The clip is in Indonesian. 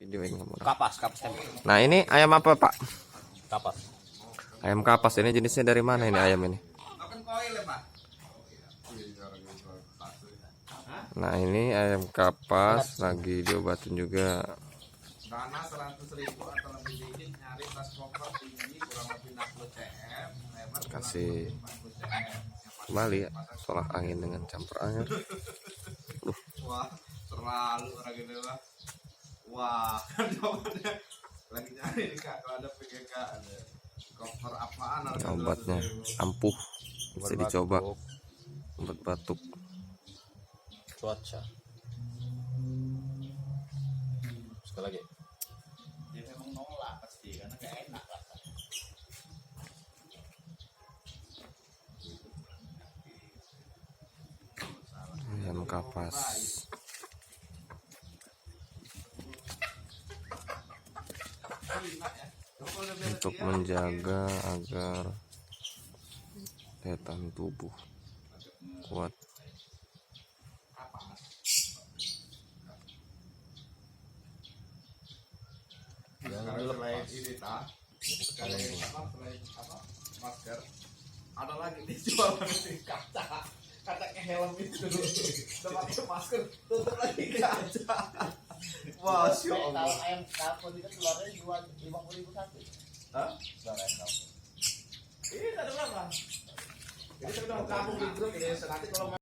Videoin kamu. Kapas tempe. Nah ini ayam apa Pak? Kapas. Ayam kapas. Ini jenisnya dari mana ini ayam ini? Nah ini ayam kapas lagi diobatin juga. Dana 100.000 atau lebih dikit nyari tas koper tinggi kurang lebih 60 cm, lebar Kasih 40 cm. kembali ya, tolak angin dengan campur air. Wah, terlalu orang ini lah. Wah, kan jawabannya lagi nyari nih Kak, kalau ada PGK ada koper apaan harga Obatnya 100.000. ampuh, bisa dicoba. Obat batuk. Cuaca. Sekali lagi. Dia memang nolak pasti karena gak enak lah. Ayam kapas. Untuk menjaga agar daya tahan tubuh kuat. Selain ini tak, selain masker, ada lagi dijual di kaca kayak helm itu dulu. Udah pakai masker, tutup lagi kaca. Wah, Kalau ayam kalkun itu telurnya jual 50.000 satu. Hah? Telur ayam kalkun. Ini ada berapa? Ini sudah kampung di grup ini. Nanti kalau